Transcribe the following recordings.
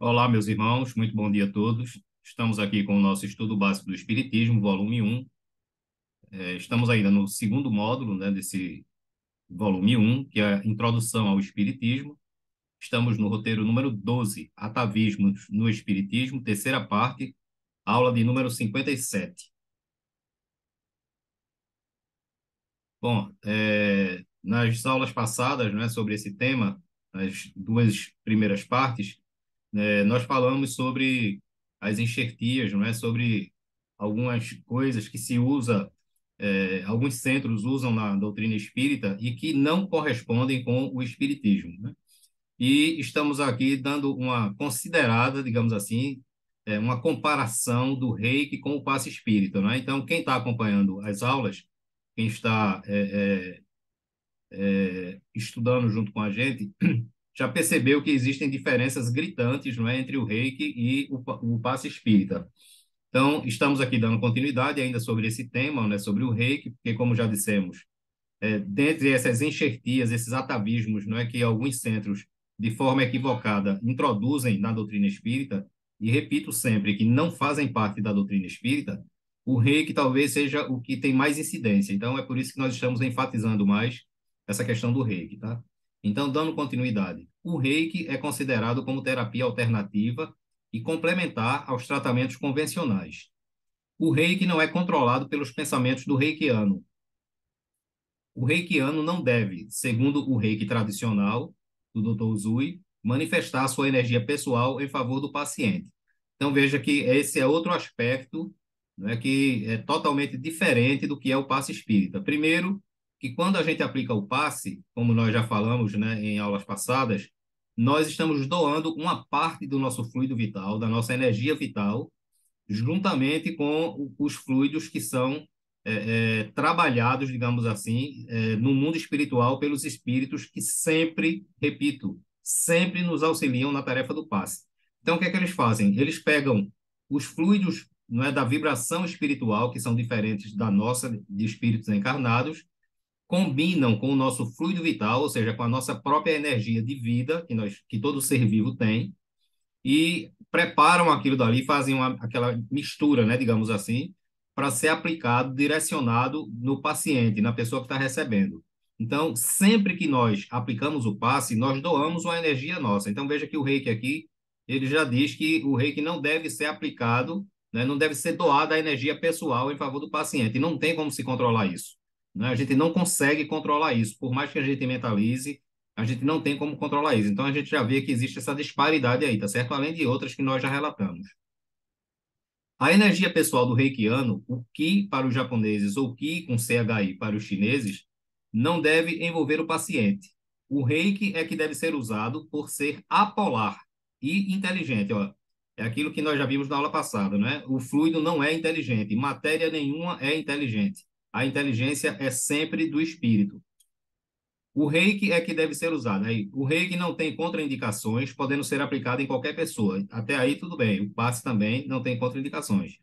Olá, meus irmãos, muito bom dia a todos. Estamos aqui com o nosso estudo básico do Espiritismo, volume 1. Estamos ainda no segundo módulo, né, desse volume 1, que é a Introdução ao Espiritismo. Estamos no roteiro número 12, Atavismos no Espiritismo, terceira parte, aula de número 57. Bom, nas aulas passadas, né, sobre esse tema, as duas primeiras partes, nós falamos sobre as enxertias, não é? Sobre algumas coisas que se usa, alguns centros usam na doutrina espírita e que não correspondem com o espiritismo, né? E estamos aqui dando uma considerada, digamos assim, uma comparação do reiki com o passe espírita, né? Então, quem está acompanhando as aulas, quem está estudando junto com a gente, já percebeu que existem diferenças gritantes, não é, entre o reiki e o passe espírita. Então, estamos aqui dando continuidade ainda sobre esse tema, né, sobre o reiki, porque, como já dissemos, dentre essas enxertias, esses atavismos, não é, que alguns centros, de forma equivocada, introduzem na doutrina espírita, e repito sempre que não fazem parte da doutrina espírita, o reiki talvez seja o que tem mais incidência. Então, é por isso que nós estamos enfatizando mais essa questão do reiki, tá? Então, dando continuidade, o reiki é considerado como terapia alternativa e complementar aos tratamentos convencionais. O reiki não é controlado pelos pensamentos do reikiano. O reikiano não deve, segundo o reiki tradicional, do Dr. Uzui, manifestar sua energia pessoal em favor do paciente. Então, veja que esse é outro aspecto, né, que é totalmente diferente do que é o passe espírita. Primeiro, que quando a gente aplica o passe, como nós já falamos, né, em aulas passadas, nós estamos doando uma parte do nosso fluido vital, da nossa energia vital, juntamente com os fluidos que são trabalhados, digamos assim, no mundo espiritual pelos espíritos que sempre, repito, sempre nos auxiliam na tarefa do passe. Então, o que é que eles fazem? Eles pegam os fluidos, não é, da vibração espiritual, que são diferentes da nossa, de espíritos encarnados, combinam com o nosso fluido vital, ou seja, com a nossa própria energia de vida, que todo ser vivo tem, e preparam aquilo dali, fazem aquela mistura, né, digamos assim, para ser aplicado, direcionado no paciente, na pessoa que está recebendo. Então, sempre que nós aplicamos o passe, nós doamos uma energia nossa. Então, veja que o reiki aqui, ele já diz que o reiki não deve ser aplicado, né, não deve ser doada a energia pessoal em favor do paciente. E não tem como se controlar isso, né? A gente não consegue controlar isso. Por mais que a gente mentalize, a gente não tem como controlar isso. Então, a gente já vê que existe essa disparidade aí, tá certo? Além de outras que nós já relatamos. A energia pessoal do reikiano, o Ki para os japoneses ou Ki com CHI para os chineses, não deve envolver o paciente. O reiki é que deve ser usado por ser apolar e inteligente. Ó, é aquilo que nós já vimos na aula passada, né? O fluido não é inteligente, matéria nenhuma é inteligente. A inteligência é sempre do espírito. O reiki é que deve ser usado. Aí, o reiki não tem contraindicações, podendo ser aplicado em qualquer pessoa. Até aí, tudo bem. O passe também não tem contraindicações.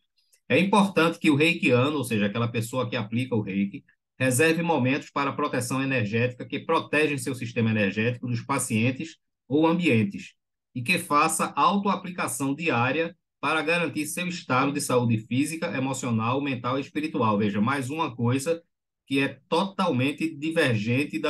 É importante que o reikiano, ou seja, aquela pessoa que aplica o reiki, reserve momentos para proteção energética que protegem seu sistema energético dos pacientes ou ambientes e que faça autoaplicação diária para garantir seu estado de saúde física, emocional, mental e espiritual. Veja, mais uma coisa que é totalmente divergente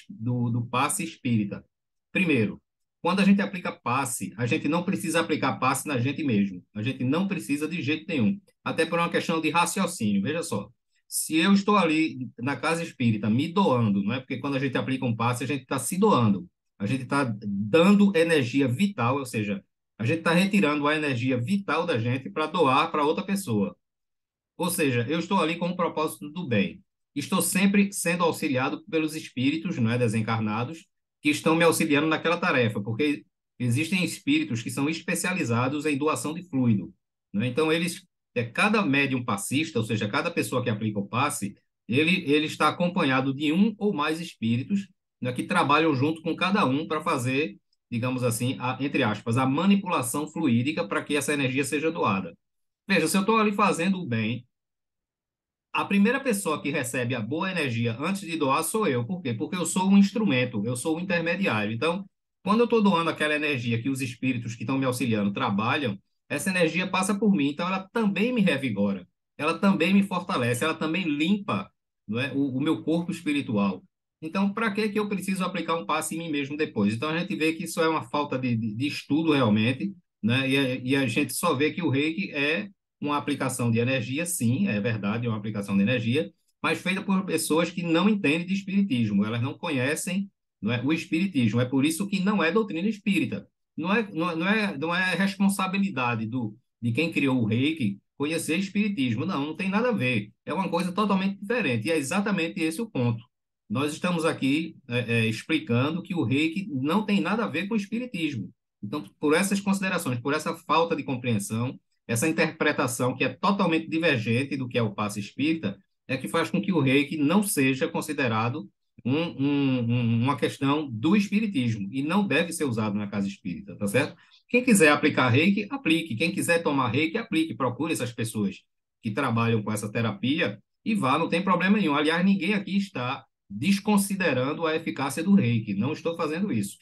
do passe espírita. Primeiro, quando a gente aplica passe, a gente não precisa aplicar passe na gente mesmo. A gente não precisa de jeito nenhum. Até por uma questão de raciocínio. Veja só. Se eu estou ali na casa espírita me doando, não é? Porque quando a gente aplica um passe, a gente está se doando. A gente está dando energia vital, ou seja, a gente está retirando a energia vital da gente para doar para outra pessoa. Ou seja, eu estou ali com o propósito do bem. Estou sempre sendo auxiliado pelos espíritos, não é, desencarnados, que estão me auxiliando naquela tarefa, porque existem espíritos que são especializados em doação de fluido, não é? Então, cada médium passista, ou seja, cada pessoa que aplica o passe, ele está acompanhado de um ou mais espíritos, né, que trabalham junto com cada um para fazer, digamos assim, entre aspas, a manipulação fluídica para que essa energia seja doada. Veja, se eu estou ali fazendo o bem, a primeira pessoa que recebe a boa energia antes de doar sou eu. Por quê? Porque eu sou um instrumento, eu sou o intermediário. Então, Quando eu estou doando aquela energia que os espíritos que estão me auxiliando trabalham, essa energia passa por mim, então ela também me revigora, ela também me fortalece, ela também limpa, não é, o meu corpo espiritual. Então, para que que eu preciso aplicar um passe em mim mesmo depois? Então, a gente vê que isso é uma falta de estudo realmente, né? E a gente só vê que o reiki é uma aplicação de energia, sim, é verdade, é uma aplicação de energia, mas feita por pessoas que não entendem de espiritismo, elas não conhecem, não é, o espiritismo. É por isso que não é doutrina espírita. Não é responsabilidade de quem criou o reiki conhecer espiritismo. Não, não tem nada a ver. É uma coisa totalmente diferente. E é exatamente esse o ponto. Nós estamos aqui explicando que o reiki não tem nada a ver com o espiritismo. Então, por essas considerações, por essa falta de compreensão, essa interpretação que é totalmente divergente do que é o passe espírita, é que faz com que o reiki não seja considerado uma questão do espiritismo e não deve ser usado na casa espírita, tá certo? Quem quiser aplicar reiki, aplique. Quem quiser tomar reiki, aplique. Procure essas pessoas que trabalham com essa terapia e vá, não tem problema nenhum. Aliás, ninguém aqui está desconsiderando a eficácia do reiki. Não estou fazendo isso.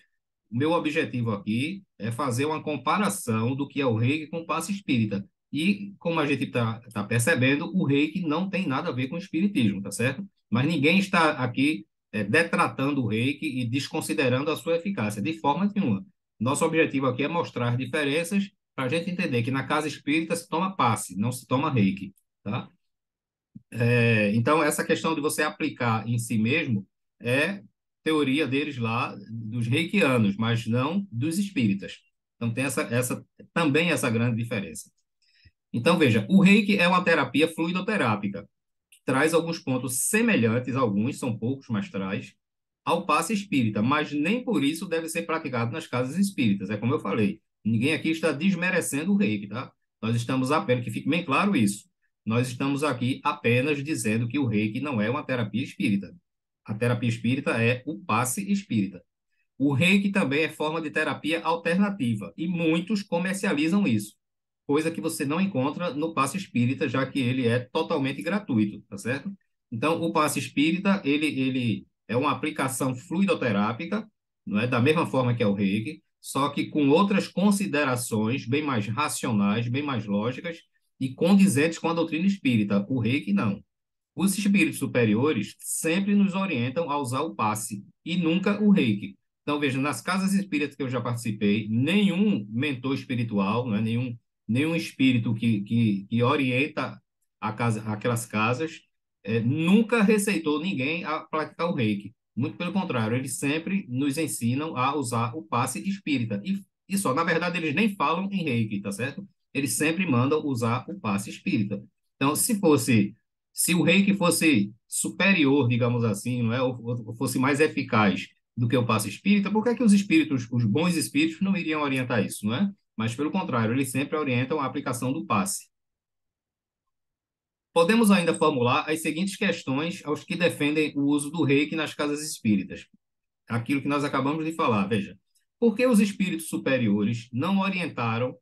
O meu objetivo aqui é fazer uma comparação do que é o reiki com o passe espírita. E, como a gente está percebendo, o reiki não tem nada a ver com o espiritismo, tá certo? Mas ninguém está aqui detratando o reiki e desconsiderando a sua eficácia, de forma nenhuma. Nosso objetivo aqui é mostrar as diferenças para a gente entender que na casa espírita se toma passe, não se toma reiki, tá? Então, essa questão de você aplicar em si mesmo é teoria deles lá, dos reikianos, mas não dos espíritas. Então, tem também essa grande diferença. Então, veja, o reiki é uma terapia fluidoterápica, que traz alguns pontos semelhantes, alguns são poucos, mas traz, ao passe espírita, mas nem por isso deve ser praticado nas casas espíritas. É como eu falei, ninguém aqui está desmerecendo o reiki, tá? Nós estamos apenas, que fique bem claro isso, nós estamos aqui apenas dizendo que o reiki não é uma terapia espírita. A terapia espírita é o passe espírita. O reiki também é forma de terapia alternativa e muitos comercializam isso, coisa que você não encontra no passe espírita, já que ele é totalmente gratuito, tá certo? Então, o passe espírita, ele é uma aplicação fluidoterápica, não é da mesma forma que é o reiki, só que com outras considerações bem mais racionais, bem mais lógicas e condizentes com a doutrina espírita. O reiki não. Os espíritos superiores sempre nos orientam a usar o passe e nunca o reiki. Então, veja, nas casas espíritas que eu já participei, nenhum mentor espiritual, não é? Nenhum espírito que orienta aquelas casas, nunca receitou ninguém a praticar o reiki. Muito pelo contrário, eles sempre nos ensinam a usar o passe espírita. E só, na verdade, eles nem falam em reiki, tá certo? Eles sempre mandam usar o passe espírita. Então, se o reiki fosse superior, digamos assim, não é? Ou fosse mais eficaz do que o passe espírita, por que é que os espíritos, os bons espíritos, não iriam orientar isso, não é? Mas, pelo contrário, eles sempre orientam a aplicação do passe. Podemos ainda formular as seguintes questões aos que defendem o uso do reiki nas casas espíritas. Aquilo que nós acabamos de falar, veja. Por que os espíritos superiores não orientaram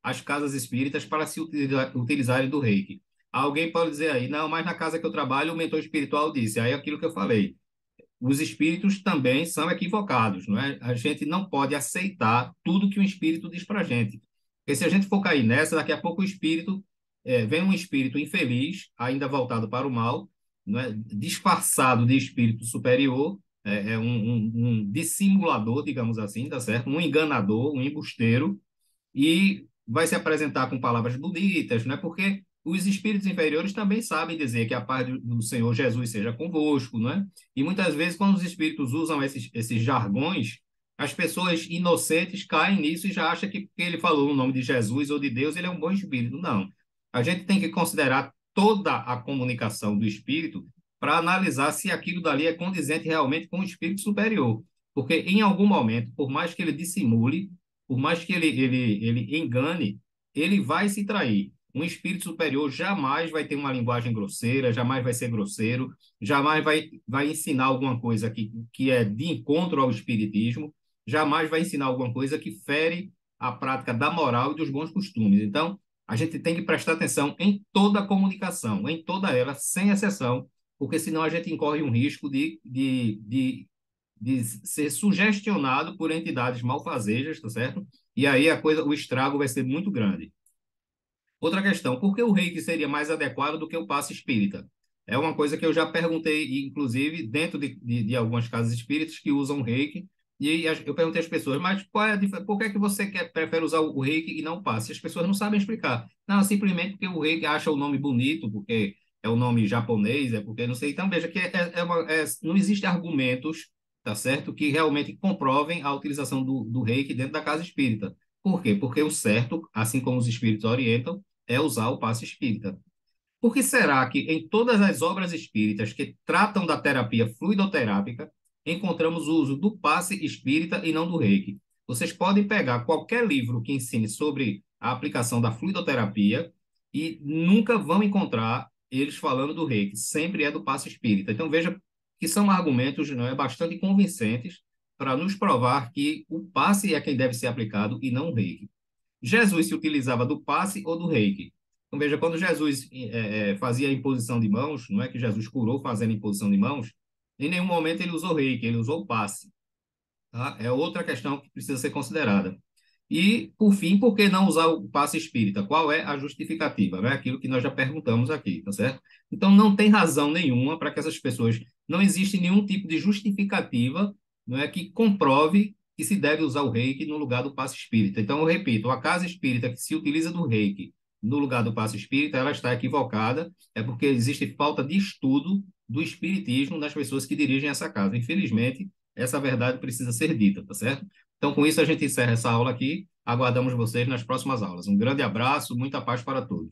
as casas espíritas para se utilizarem do reiki? Alguém pode dizer aí, não, mas na casa que eu trabalho, o mentor espiritual disse. Aí é aquilo que eu falei. Os espíritos também são equivocados, não é? A gente não pode aceitar tudo que o espírito diz para a gente. Porque se a gente for cair nessa, daqui a pouco vem um espírito infeliz, ainda voltado para o mal, não é? Disfarçado de espírito superior, é um dissimulador, digamos assim, tá certo? Um enganador, um embusteiro, e vai se apresentar com palavras bonitas, né? Porque os espíritos inferiores também sabem dizer que a paz do Senhor Jesus seja convosco, né? E muitas vezes, quando os espíritos usam esses jargões, as pessoas inocentes caem nisso e já acham que porque ele falou o nome de Jesus ou de Deus, ele é um bom espírito. Não. A gente tem que considerar toda a comunicação do espírito para analisar se aquilo dali é condizente realmente com o espírito superior. Porque em algum momento, por mais que ele dissimule, por mais que ele engane, ele vai se trair. Um espírito superior jamais vai ter uma linguagem grosseira, jamais vai ser grosseiro, jamais vai ensinar alguma coisa que é de encontro ao espiritismo, jamais vai ensinar alguma coisa que fere a prática da moral e dos bons costumes. Então, a gente tem que prestar atenção em toda a comunicação, em toda ela, sem exceção, porque senão a gente incorre um risco de de ser sugestionado por entidades malfazejas, tá certo? E aí o estrago vai ser muito grande. Outra questão, por que o reiki seria mais adequado do que o passe espírita? É uma coisa que eu já perguntei, inclusive, dentro de algumas casas espíritas que usam reiki, e eu perguntei às pessoas, mas qual é por que é que você prefere usar o reiki e não o passe? As pessoas não sabem explicar. Não, simplesmente porque o reiki acha o nome bonito, porque é o nome japonês, é porque não sei. Então, veja que não existem argumentos, tá certo, que realmente comprovem a utilização do reiki dentro da casa espírita. Por quê? Porque o certo, assim como os espíritos orientam, é usar o passe espírita. Por que será que em todas as obras espíritas que tratam da terapia fluidoterápica, encontramos o uso do passe espírita e não do reiki? Vocês podem pegar qualquer livro que ensine sobre a aplicação da fluidoterapia e nunca vão encontrar eles falando do reiki, sempre é do passe espírita. Então veja que são argumentos, não é, bastante convincentes para nos provar que o passe é quem deve ser aplicado e não o reiki. Jesus se utilizava do passe ou do reiki. Então, veja, quando Jesus fazia a imposição de mãos, não é que Jesus curou fazendo a imposição de mãos, em nenhum momento ele usou reiki, ele usou o passe. Tá? É outra questão que precisa ser considerada. E, por fim, por que não usar o passe espírita? Qual é a justificativa? Não é aquilo que nós já perguntamos aqui, tá certo? Então, não tem razão nenhuma para que essas pessoas... Não existe nenhum tipo de justificativa, não é, que comprove que se deve usar o reiki no lugar do passe espírita. Então, eu repito, a casa espírita que se utiliza do reiki no lugar do passe espírita, ela está equivocada, é porque existe falta de estudo do espiritismo nas pessoas que dirigem essa casa. Infelizmente, essa verdade precisa ser dita, tá certo? Então, com isso, a gente encerra essa aula aqui. Aguardamos vocês nas próximas aulas. Um grande abraço, muita paz para todos.